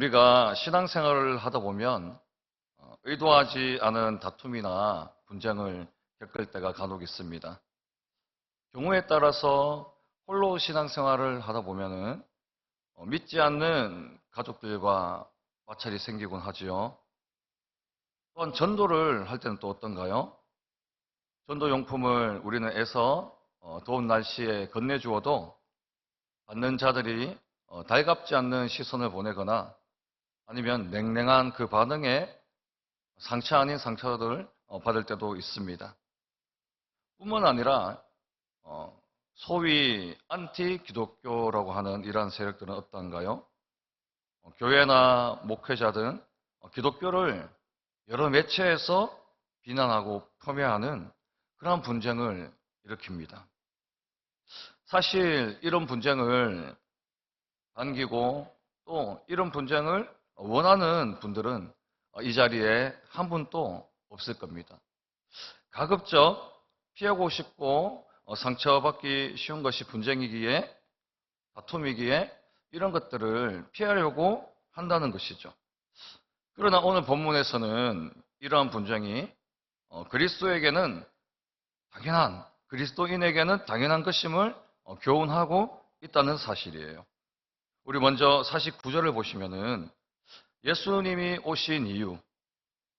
우리가 신앙생활을 하다 보면 의도하지 않은 다툼이나 분쟁을 겪을 때가 간혹 있습니다. 경우에 따라서 홀로 신앙생활을 하다 보면은 믿지 않는 가족들과 마찰이 생기곤 하지요. 또한 전도를 할 때는 또 어떤가요? 전도 용품을 우리는 애써 더운 날씨에 건네주어도 받는 자들이 달갑지 않는 시선을 보내거나 아니면 냉랭한 그 반응에 상처 아닌 상처를 받을 때도 있습니다. 뿐만 아니라 소위 안티 기독교라고 하는 이러한 세력들은 어떤가요? 교회나 목회자 등 기독교를 여러 매체에서 비난하고 폄훼하는 그런 분쟁을 일으킵니다. 사실 이런 분쟁을 반기고 또 이런 분쟁을 원하는 분들은 이 자리에 한 분도 없을 겁니다. 가급적 피하고 싶고 상처받기 쉬운 것이 분쟁이기에 다툼이기에 이런 것들을 피하려고 한다는 것이죠. 그러나 오늘 본문에서는 이러한 분쟁이 그리스도에게는 당연한, 그리스도인에게는 당연한 것임을 교훈하고 있다는 사실이에요. 우리 먼저 49절을 보시면은 예수님이 오신 이유,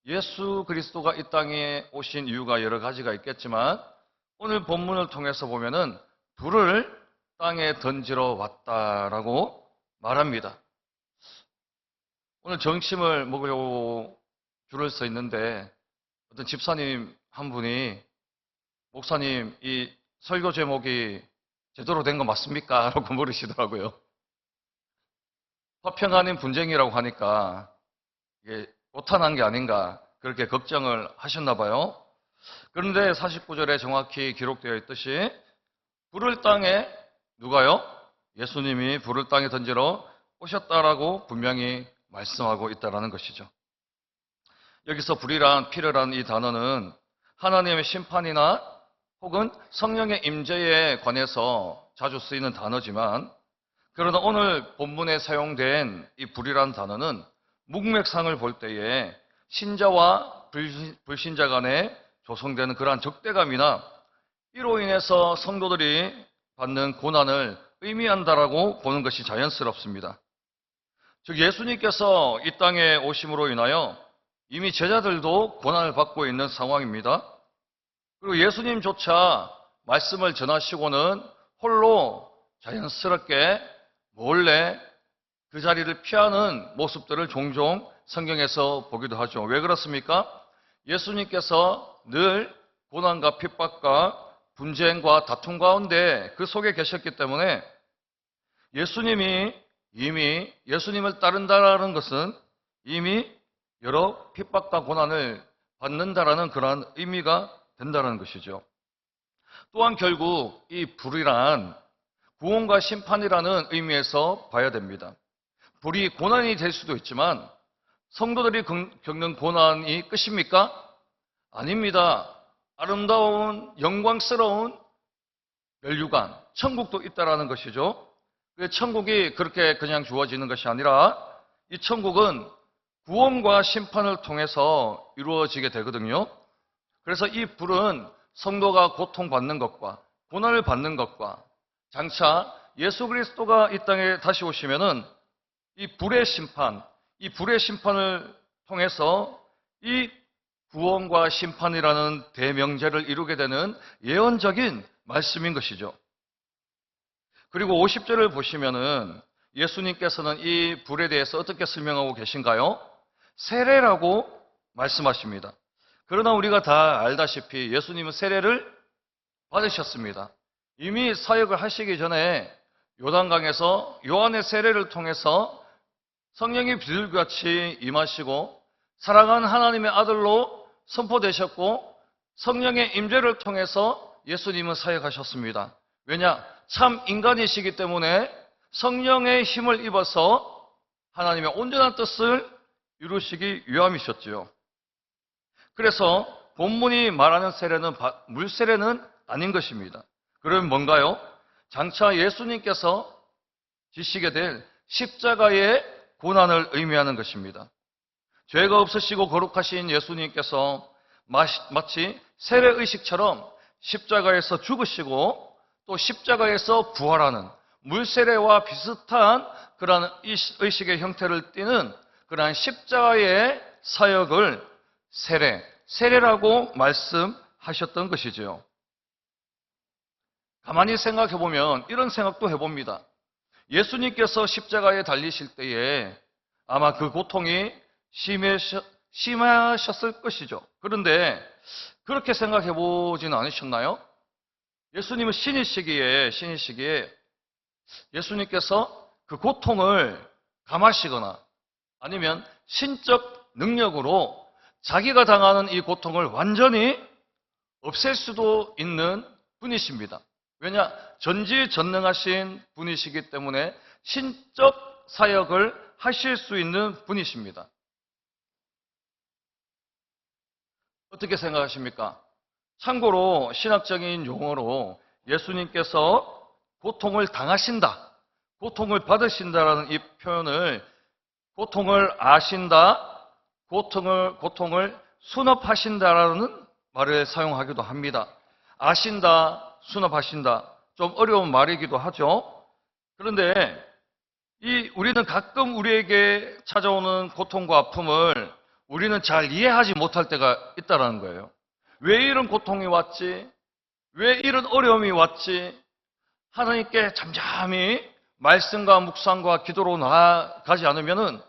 예수 그리스도가 이 땅에 오신 이유가 여러 가지가 있겠지만 오늘 본문을 통해서 보면은 불을 땅에 던지러 왔다라고 말합니다. 오늘 점심을 먹으려고 줄을 서 있는데 어떤 집사님 한 분이 목사님 이 설교 제목이 제대로 된 거 맞습니까? 라고 물으시더라고요. 화평 아닌 분쟁이라고 하니까 이게 오탄한 게 아닌가 그렇게 걱정을 하셨나 봐요. 그런데 49절에 정확히 기록되어 있듯이 불을 땅에 누가요? 예수님이 불을 땅에 던지러 오셨다라고 분명히 말씀하고 있다는 것이죠. 여기서 불이란 피르란 이 단어는 하나님의 심판이나 혹은 성령의 임재에 관해서 자주 쓰이는 단어지만 그러나 오늘 본문에 사용된 이 불이란 단어는 문맥상을 볼 때에 신자와 불신자 간에 조성되는 그러한 적대감이나 이로 인해서 성도들이 받는 고난을 의미한다라고 보는 것이 자연스럽습니다. 즉 예수님께서 이 땅에 오심으로 인하여 이미 제자들도 고난을 받고 있는 상황입니다. 그리고 예수님조차 말씀을 전하시고는 홀로 자연스럽게 몰래 그 자리를 피하는 모습들을 종종 성경에서 보기도 하죠. 왜 그렇습니까? 예수님께서 늘 고난과 핍박과 분쟁과 다툼 가운데 그 속에 계셨기 때문에 예수님이 이미 예수님을 따른다는 것은 이미 여러 핍박과 고난을 받는다라는 그러한 의미가 된다는 것이죠. 또한 결국 이 불이란 구원과 심판이라는 의미에서 봐야 됩니다. 불이 고난이 될 수도 있지만 성도들이 겪는 고난이 끝입니까? 아닙니다. 아름다운 영광스러운 멸류관, 천국도 있다라는 것이죠. 천국이 그렇게 그냥 주어지는 것이 아니라 이 천국은 구원과 심판을 통해서 이루어지게 되거든요. 그래서 이 불은 성도가 고통받는 것과 고난을 받는 것과 장차 예수 그리스도가 이 땅에 다시 오시면은 이 불의 심판, 이 불의 심판을 통해서 이 구원과 심판이라는 대명제를 이루게 되는 예언적인 말씀인 것이죠. 그리고 50절을 보시면은 예수님께서는 이 불에 대해서 어떻게 설명하고 계신가요? 세례라고 말씀하십니다. 그러나 우리가 다 알다시피 예수님은 세례를 받으셨습니다. 이미 사역을 하시기 전에 요단강에서 요한의 세례를 통해서 성령이 비둘기같이 임하시고 사랑하는 하나님의 아들로 선포되셨고 성령의 임재를 통해서 예수님은 사역하셨습니다. 왜냐? 참 인간이시기 때문에 성령의 힘을 입어서 하나님의 온전한 뜻을 이루시기 위함이셨지요. 그래서 본문이 말하는 세례는 물세례는 아닌 것입니다. 그러면 뭔가요? 장차 예수님께서 지시게 될 십자가의 고난을 의미하는 것입니다. 죄가 없으시고 거룩하신 예수님께서 마치 세례의식처럼 십자가에서 죽으시고 또 십자가에서 부활하는 물세례와 비슷한 그러한 의식의 형태를 띠는 그러한 십자가의 사역을 세례라고 말씀하셨던 것이죠. 가만히 생각해 보면 이런 생각도 해봅니다. 예수님께서 십자가에 달리실 때에 아마 그 고통이 심하셨을 것이죠. 그런데 그렇게 생각해 보지는 않으셨나요? 예수님은 신이시기에 예수님께서 그 고통을 감하시거나 아니면 신적 능력으로 자기가 당하는 이 고통을 완전히 없앨 수도 있는 분이십니다. 왜냐? 전지전능하신 분이시기 때문에 신적 사역을 하실 수 있는 분이십니다. 어떻게 생각하십니까? 참고로 신학적인 용어로 예수님께서 고통을 당하신다, 고통을 받으신다라는 이 표현을 고통을 아신다, 고통을 수납하신다라는 말을 사용하기도 합니다. 아신다, 수납하신다. 좀 어려운 말이기도 하죠. 그런데 우리는 가끔 우리에게 찾아오는 고통과 아픔을 우리는 잘 이해하지 못할 때가 있다는 거예요. 왜 이런 고통이 왔지? 왜 이런 어려움이 왔지? 하나님께 잠잠히 말씀과 묵상과 기도로 나아가지 않으면은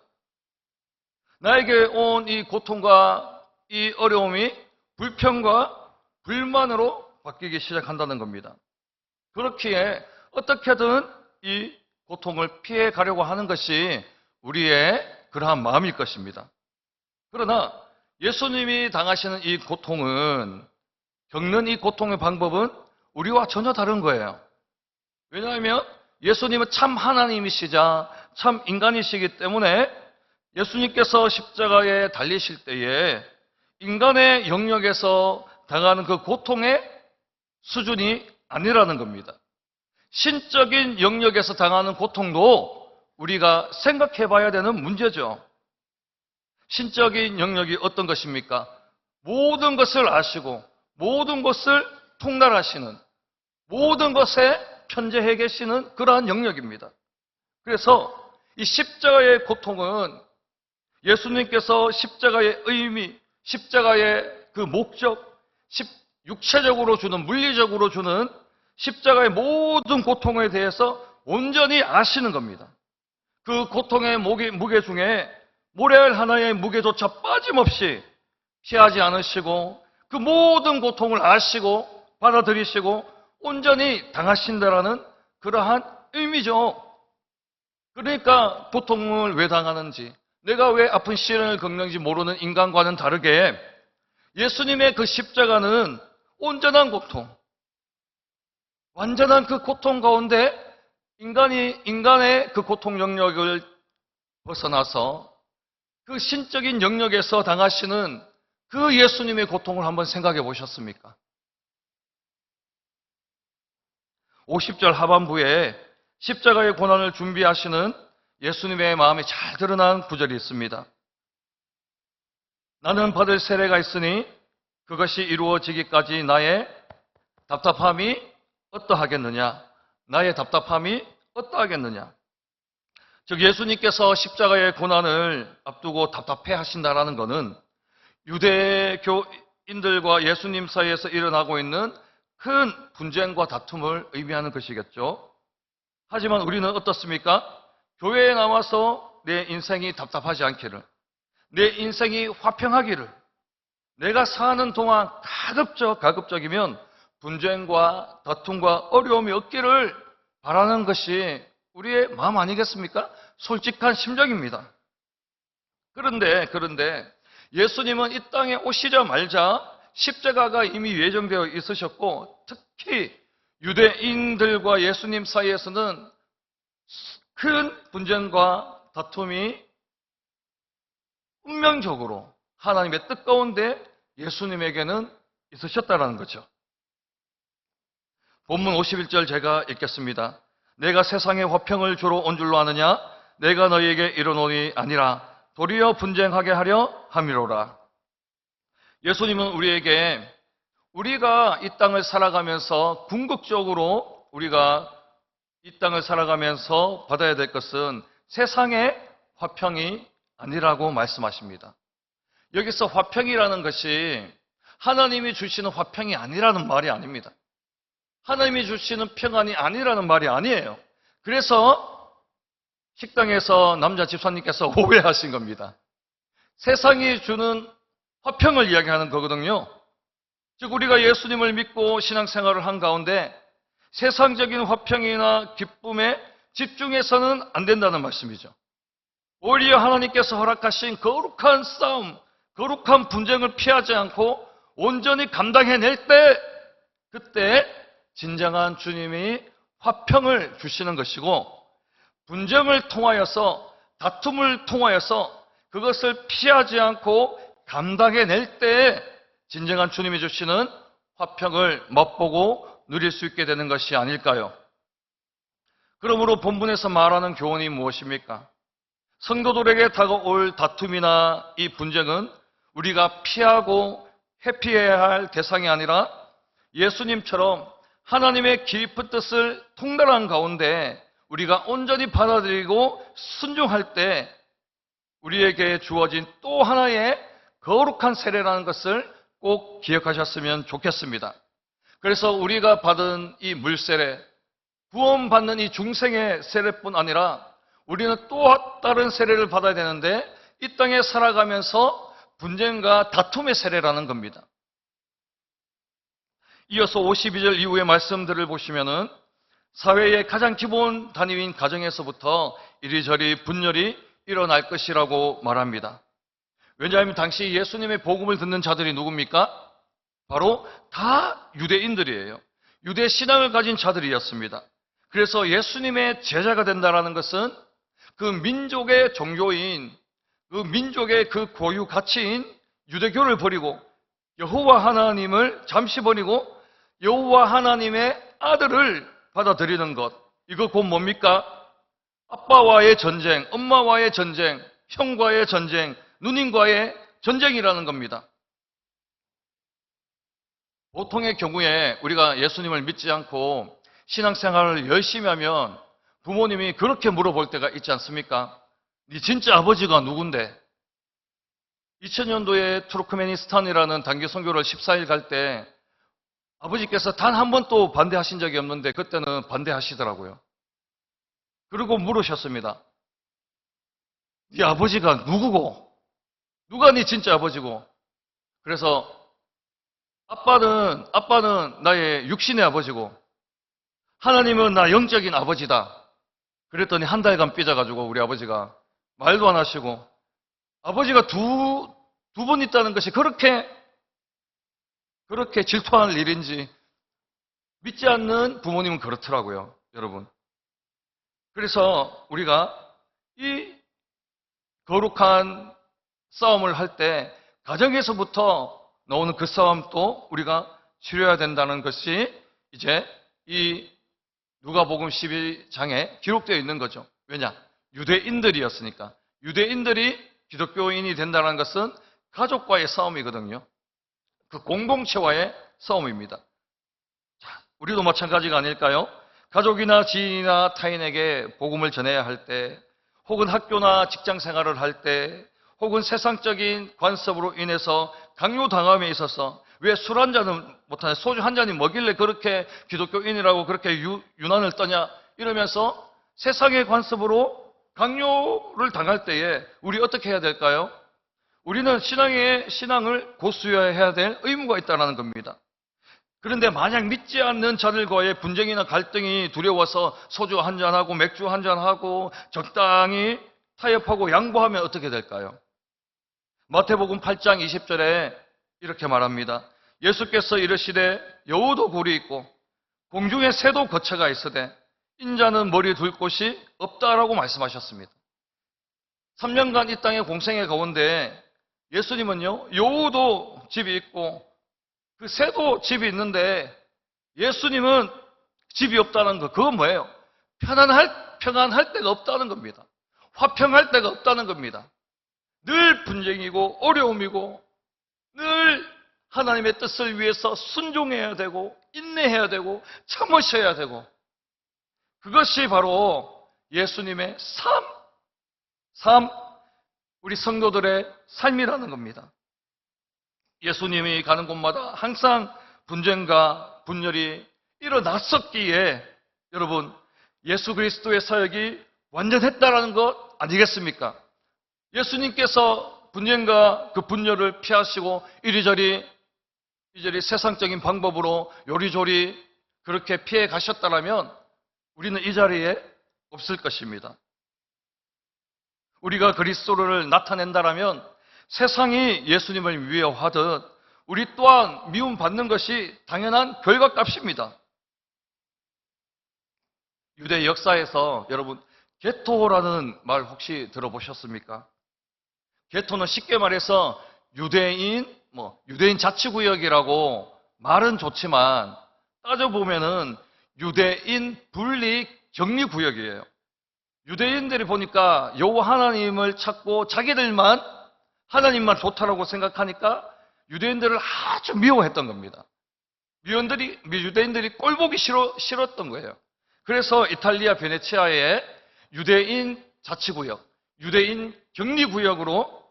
나에게 온 이 고통과 이 어려움이 불평과 불만으로 바뀌기 시작한다는 겁니다. 그렇기에 어떻게든 이 고통을 피해 가려고 하는 것이 우리의 그러한 마음일 것입니다. 그러나 예수님이 당하시는 이 고통은, 겪는 이 고통의 방법은 우리와 전혀 다른 거예요. 왜냐하면 예수님은 참 하나님이시자 참 인간이시기 때문에 예수님께서 십자가에 달리실 때에 인간의 영역에서 당하는 그 고통의 수준이 아니라는 겁니다. 신적인 영역에서 당하는 고통도 우리가 생각해 봐야 되는 문제죠. 신적인 영역이 어떤 것입니까? 모든 것을 아시고 모든 것을 통달하시는, 모든 것에 편재해 계시는 그러한 영역입니다. 그래서 이 십자가의 고통은 예수님께서 십자가의 의미, 십자가의 그 목적, 육체적으로 주는, 물리적으로 주는 십자가의 모든 고통에 대해서 온전히 아시는 겁니다. 그 고통의 무게 중에 모래알 하나의 무게조차 빠짐없이 피하지 않으시고 그 모든 고통을 아시고 받아들이시고 온전히 당하신다라는 그러한 의미죠. 그러니까 고통을 왜 당하는지, 내가 왜 아픈 시련을 겪는지 모르는 인간과는 다르게 예수님의 그 십자가는 온전한 고통, 완전한 그 고통 가운데 인간의 그 고통 영역을 벗어나서 그 신적인 영역에서 당하시는 그 예수님의 고통을 한번 생각해 보셨습니까? 50절 하반부에 십자가의 고난을 준비하시는 예수님의 마음이 잘 드러난 구절이 있습니다. 나는 받을 세례가 있으니 그것이 이루어지기까지 나의 답답함이 어떠하겠느냐? 나의 답답함이 어떠하겠느냐? 즉 예수님께서 십자가의 고난을 앞두고 답답해 하신다라는 것은 유대교인들과 예수님 사이에서 일어나고 있는 큰 분쟁과 다툼을 의미하는 것이겠죠. 하지만 우리는 어떻습니까? 교회에 나와서 내 인생이 답답하지 않기를, 내 인생이 화평하기를, 내가 사는 동안 가급적이면 분쟁과 다툼과 어려움이 없기를 바라는 것이 우리의 마음 아니겠습니까? 솔직한 심정입니다. 그런데 예수님은 이 땅에 오시자마자 십자가가 이미 예정되어 있으셨고, 특히 유대인들과 예수님 사이에서는 큰 분쟁과 다툼이 운명적으로 하나님의 뜻 가운데 예수님에게는 있으셨다는 거죠. 본문 51절 제가 읽겠습니다. 내가 세상에 화평을 주러 온 줄로 아느냐? 내가 너희에게 이르노니 아니라 도리어 분쟁하게 하려 함이로라. 예수님은 우리가 이 땅을 살아가면서 궁극적으로 우리가 이 땅을 살아가면서 받아야 될 것은 세상의 화평이 아니라고 말씀하십니다. 여기서 화평이라는 것이 하나님이 주시는 화평이 아니라는 말이 아닙니다. 하나님이 주시는 평안이 아니라는 말이 아니에요. 그래서 식당에서 남자 집사님께서 오해하신 겁니다. 세상이 주는 화평을 이야기하는 거거든요. 즉 우리가 예수님을 믿고 신앙생활을 한 가운데 세상적인 화평이나 기쁨에 집중해서는 안 된다는 말씀이죠. 오히려 하나님께서 허락하신 거룩한 싸움, 거룩한 분쟁을 피하지 않고 온전히 감당해낼 때, 그때 진정한 주님이 화평을 주시는 것이고, 분쟁을 통하여서, 다툼을 통하여서 그것을 피하지 않고 감당해낼 때 진정한 주님이 주시는 화평을 맛보고 누릴 수 있게 되는 것이 아닐까요? 그러므로 본문에서 말하는 교훈이 무엇입니까? 성도들에게 다가올 다툼이나 이 분쟁은 우리가 피하고 회피해야 할 대상이 아니라 예수님처럼 하나님의 깊은 뜻을 통달한 가운데 우리가 온전히 받아들이고 순종할 때 우리에게 주어진 또 하나의 거룩한 세례라는 것을 꼭 기억하셨으면 좋겠습니다. 그래서 우리가 받은 이 물세례, 구원받는 이 중생의 세례뿐 아니라 우리는 또 다른 세례를 받아야 되는데 이 땅에 살아가면서 분쟁과 다툼의 세례라는 겁니다. 이어서 52절 이후의 말씀들을 보시면은 사회의 가장 기본 단위인 가정에서부터 이리저리 분열이 일어날 것이라고 말합니다. 왜냐하면 당시 예수님의 복음을 듣는 자들이 누굽니까? 바로 다 유대인들이에요. 유대 신앙을 가진 자들이었습니다. 그래서 예수님의 제자가 된다는 것은 그 민족의 종교인, 그 민족의 그 고유 가치인 유대교를 버리고 여호와 하나님을 잠시 버리고 여호와 하나님의 아들을 받아들이는 것, 이거 곧 뭡니까? 아빠와의 전쟁, 엄마와의 전쟁, 형과의 전쟁, 누님과의 전쟁이라는 겁니다. 보통의 경우에 우리가 예수님을 믿지 않고 신앙생활을 열심히 하면 부모님이 그렇게 물어볼 때가 있지 않습니까? 네 진짜 아버지가 누군데? 2000년도에 투르크메니스탄이라는 단기 선교를 14일 갈 때 아버지께서 단 한 번도 반대하신 적이 없는데 그때는 반대하시더라고요. 그리고 물으셨습니다. 네 아버지가 누구고? 누가 네 진짜 아버지고? 그래서 아빠는 나의 육신의 아버지고 하나님은 나 영적인 아버지다. 그랬더니 한 달간 삐져가지고 우리 아버지가 말도 안 하시고, 아버지가 두 분 있다는 것이 그렇게 질투할 일인지 믿지 않는 부모님은 그렇더라고요, 여러분. 그래서 우리가 이 거룩한 싸움을 할 때 가정에서부터 나오는 그 싸움도 우리가 치료해야 된다는 것이 이제 이 누가복음 12장에 기록되어 있는 거죠. 왜냐? 유대인들이었으니까. 유대인들이 기독교인이 된다는 것은 가족과의 싸움이거든요. 그 공동체와의 싸움입니다. 자, 우리도 마찬가지가 아닐까요? 가족이나 지인이나 타인에게 복음을 전해야 할 때, 혹은 학교나 직장 생활을 할 때, 혹은 세상적인 관습으로 인해서 강요당함에 있어서 왜 술 한 잔은 못하냐, 소주 한 잔이 뭐길래 그렇게 기독교인이라고 그렇게 유난을 떠냐 이러면서 세상의 관습으로 강요를 당할 때에 우리 어떻게 해야 될까요? 우리는 신앙을 고수해야 될 의무가 있다는 겁니다. 그런데 만약 믿지 않는 자들과의 분쟁이나 갈등이 두려워서 소주 한 잔하고 맥주 한 잔하고 적당히 타협하고 양보하면 어떻게 될까요? 마태복음 8장 20절에 이렇게 말합니다. 예수께서 이르시되 여우도 굴이 있고 공중에 새도 거처가 있으되 인자는 머리 둘 곳이 없다라고 말씀하셨습니다. 3년간 이 땅의 공생애 가운데 예수님은요, 여우도 집이 있고 그 새도 집이 있는데 예수님은 집이 없다는 거, 그건 뭐예요? 평안할 데가 없다는 겁니다. 화평할 데가 없다는 겁니다. 늘 분쟁이고 어려움이고 늘 하나님의 뜻을 위해서 순종해야 되고 인내해야 되고 참으셔야 되고, 그것이 바로 예수님의 우리 성도들의 삶이라는 겁니다. 예수님이 가는 곳마다 항상 분쟁과 분열이 일어났었기에 여러분, 예수 그리스도의 사역이 완전했다라는 것 아니겠습니까? 예수님께서 분쟁과 그 분열을 피하시고 이리저리 세상적인 방법으로 요리조리 그렇게 피해 가셨다면 우리는 이 자리에 없을 것입니다. 우리가 그리스도를 나타낸다라면 세상이 예수님을 미워하듯 우리 또한 미움받는 것이 당연한 결과값입니다. 유대 역사에서 여러분, 게토라는 말 혹시 들어보셨습니까? 게토는 쉽게 말해서 유대인 자치구역이라고 말은 좋지만 따져보면은 유대인 분리 격리구역이에요. 유대인들이 보니까 여호와 하나님을 찾고 자기들만 하나님만 좋다라고 생각하니까 유대인들을 아주 미워했던 겁니다. 유대인들이 꼴보기 싫었던 거예요. 그래서 이탈리아 베네치아에 유대인 자치구역, 유대인 격리구역으로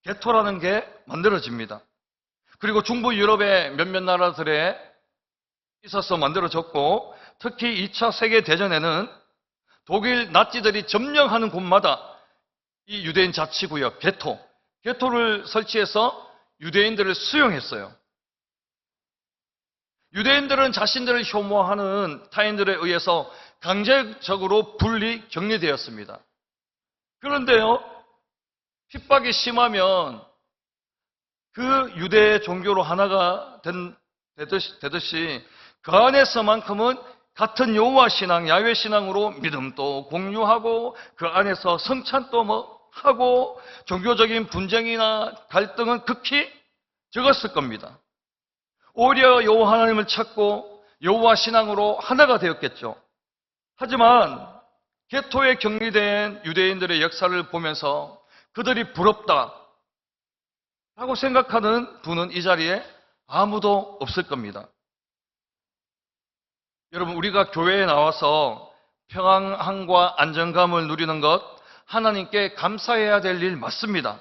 게토라는 게 만들어집니다. 그리고 중부 유럽의 몇몇 나라들에 있어서 만들어졌고, 특히 2차 세계대전에는 독일 나치들이 점령하는 곳마다 이 유대인 자치구역, 게토를 설치해서 유대인들을 수용했어요. 유대인들은 자신들을 혐오하는 타인들에 의해서 강제적으로 분리 격리되었습니다. 그런데요, 핍박이 심하면 그 유대 종교로 하나가 되듯이 그 안에서만큼은 같은 여호와 신앙, 야훼 신앙으로 믿음도 공유하고 그 안에서 성찬도 하고 종교적인 분쟁이나 갈등은 극히 적었을 겁니다. 오히려 여호와 하나님을 찾고 여호와 신앙으로 하나가 되었겠죠. 하지만 게토에 격리된 유대인들의 역사를 보면서 그들이 부럽다 라고 생각하는 분은 이 자리에 아무도 없을 겁니다. 여러분, 우리가 교회에 나와서 평안과 안정감을 누리는 것, 하나님께 감사해야 될 일 맞습니다.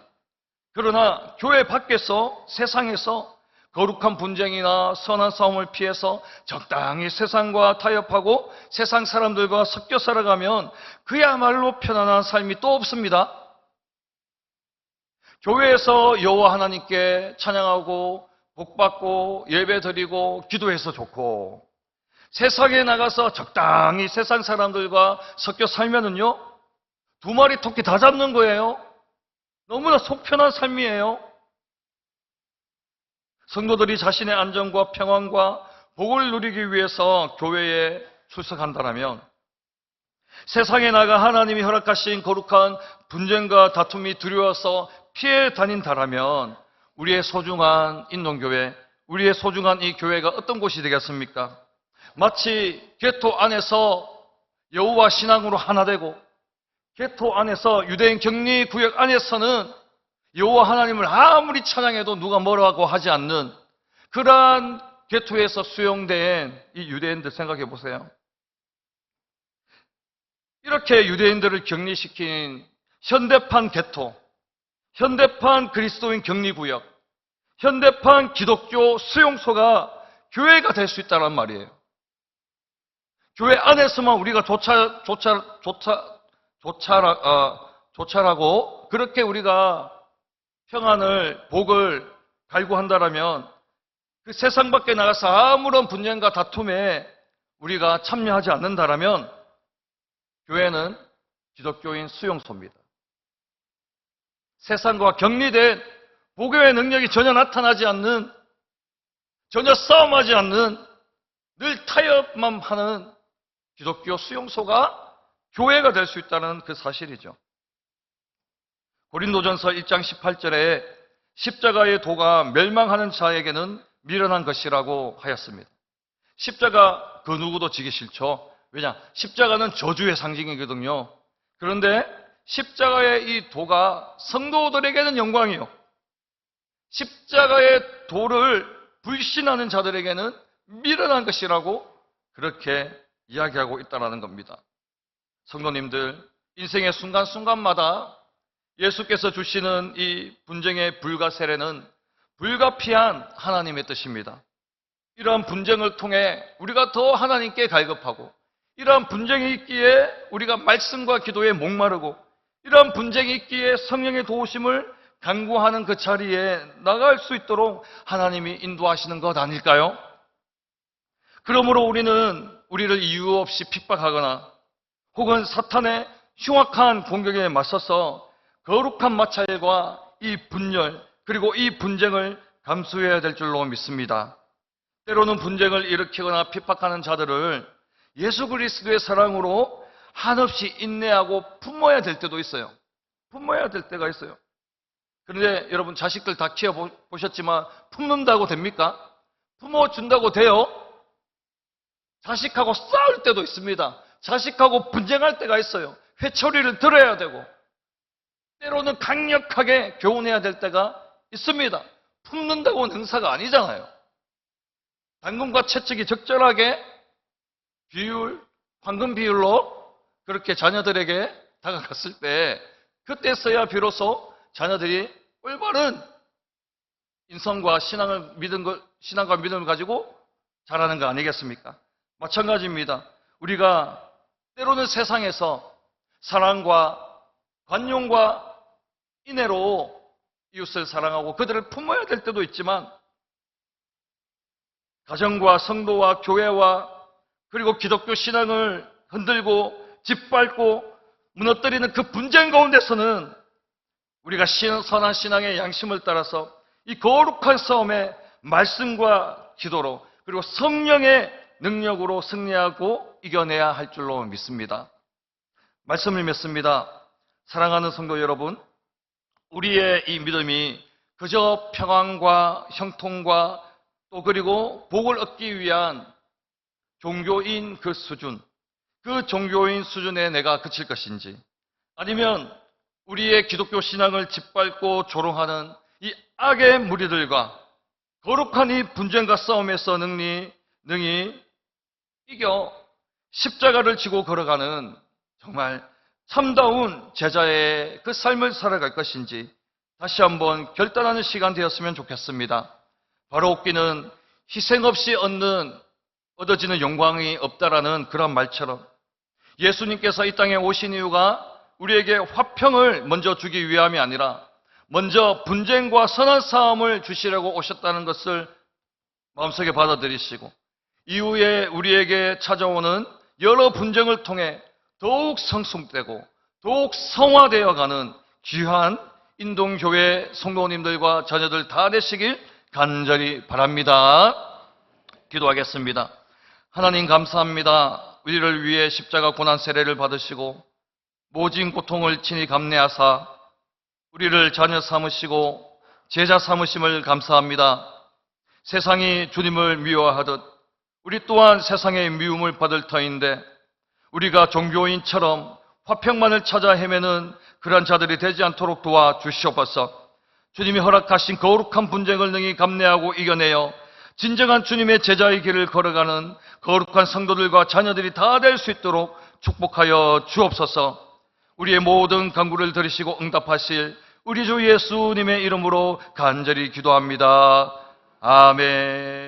그러나 교회 밖에서, 세상에서 거룩한 분쟁이나 선한 싸움을 피해서 적당히 세상과 타협하고 세상 사람들과 섞여 살아가면 그야말로 편안한 삶이 또 없습니다. 교회에서 여호와 하나님께 찬양하고 복받고 예배드리고 기도해서 좋고, 세상에 나가서 적당히 세상 사람들과 섞여 살면은요, 두 마리 토끼 다 잡는 거예요. 너무나 속편한 삶이에요. 성도들이 자신의 안정과 평안과 복을 누리기 위해서 교회에 출석한다면, 세상에 나가 하나님이 허락하신 거룩한 분쟁과 다툼이 두려워서 피해 다닌다면 우리의 소중한 인동교회, 우리의 소중한 이 교회가 어떤 곳이 되겠습니까? 마치 게토 안에서 여호와 신앙으로 하나 되고, 게토 안에서 유대인 격리 구역 안에서는 여호와 하나님을 아무리 찬양해도 누가 뭐라고 하지 않는 그러한 게토에서 수용된 이 유대인들 생각해 보세요. 이렇게 유대인들을 격리시킨 현대판 게토, 현대판 그리스도인 격리구역, 현대판 기독교 수용소가 교회가 될 수 있다는 말이에요. 교회 안에서만 우리가 조찰하고 그렇게 우리가 평안을, 복을 갈구한다라면 그 세상 밖에 나가서 아무런 분쟁과 다툼에 우리가 참여하지 않는다라면 교회는 기독교인 수용소입니다. 세상과 격리된 복음의 능력이 전혀 나타나지 않는, 전혀 싸움하지 않는, 늘 타협만 하는 기독교 수용소가 교회가 될 수 있다는 그 사실이죠. 고린도전서 1장 18절에 십자가의 도가 멸망하는 자에게는 미련한 것이라고 하였습니다. 십자가 그 누구도 지기 싫죠. 왜냐? 십자가는 저주의 상징이거든요. 그런데 십자가의 이 도가 성도들에게는 영광이요, 십자가의 도를 불신하는 자들에게는 미련한 것이라고 그렇게 이야기하고 있다는 겁니다. 성도님들, 인생의 순간순간마다 예수께서 주시는 이 분쟁의 불과 세례는 불가피한 하나님의 뜻입니다. 이러한 분쟁을 통해 우리가 더 하나님께 갈급하고, 이러한 분쟁이 있기에 우리가 말씀과 기도에 목마르고, 이러한 분쟁이 있기에 성령의 도우심을 간구하는 그 자리에 나갈 수 있도록 하나님이 인도하시는 것 아닐까요? 그러므로 우리를 이유 없이 핍박하거나 혹은 사탄의 흉악한 공격에 맞서서 거룩한 마찰과 이 분열 그리고 이 분쟁을 감수해야 될 줄로 믿습니다. 때로는 분쟁을 일으키거나 핍박하는 자들을 예수 그리스도의 사랑으로 한없이 인내하고 품어야 될 때도 있어요. 품어야 될 때가 있어요. 그런데 여러분, 자식들 다 키워보셨지만 품는다고 됩니까? 품어준다고 돼요? 자식하고 싸울 때도 있습니다. 자식하고 분쟁할 때가 있어요. 회초리를 들어야 되고, 때로는 강력하게 교훈해야 될 때가 있습니다. 품는다고 능사가 아니잖아요. 당근과 채찍이 적절하게 황금 비율로 그렇게 자녀들에게 다가갔을 때, 그때서야 비로소 자녀들이 올바른 인성과 신앙과 믿음을 가지고 자라는 거 아니겠습니까? 마찬가지입니다. 우리가 때로는 세상에서 사랑과 관용과 인애로 이웃을 사랑하고 그들을 품어야 될 때도 있지만, 가정과 성도와 교회와 그리고 기독교 신앙을 흔들고 짓밟고 무너뜨리는 그 분쟁 가운데서는 우리가 선한 신앙의 양심을 따라서 이 거룩한 싸움에 말씀과 기도로 그리고 성령의 능력으로 승리하고 이겨내야 할 줄로 믿습니다. 말씀을 맺습니다. 사랑하는 성도 여러분, 우리의 이 믿음이 그저 평안과 형통과 또 그리고 복을 얻기 위한 종교인 그 수준, 그 종교인 수준에 내가 그칠 것인지, 아니면 우리의 기독교 신앙을 짓밟고 조롱하는 이 악의 무리들과 거룩한 이 분쟁과 싸움에서 능히 이겨 십자가를 지고 걸어가는 정말 참다운 제자의 그 삶을 살아갈 것인지 다시 한번 결단하는 시간 되었으면 좋겠습니다. 바로 웃기는 희생 없이 얻어지는 영광이 없다라는 그런 말처럼 예수님께서 이 땅에 오신 이유가 우리에게 화평을 먼저 주기 위함이 아니라 먼저 분쟁과 선한 싸움을 주시려고 오셨다는 것을 마음속에 받아들이시고, 이후에 우리에게 찾아오는 여러 분쟁을 통해 더욱 성숙되고 더욱 성화되어가는 귀한 인동교회 성도님들과 자녀들 다 되시길 간절히 바랍니다. 기도하겠습니다. 하나님 감사합니다. 우리를 위해 십자가 고난 세례를 받으시고 모진 고통을 친히 감내하사 우리를 자녀 삼으시고 제자 삼으심을 감사합니다. 세상이 주님을 미워하듯 우리 또한 세상의 미움을 받을 터인데, 우리가 종교인처럼 화평만을 찾아 헤매는 그런 자들이 되지 않도록 도와주시옵소서. 주님이 허락하신 거룩한 분쟁을 능히 감내하고 이겨내어 진정한 주님의 제자의 길을 걸어가는 거룩한 성도들과 자녀들이 다 될 수 있도록 축복하여 주옵소서. 우리의 모든 간구를 들으시고 응답하실 우리 주 예수님의 이름으로 간절히 기도합니다. 아멘.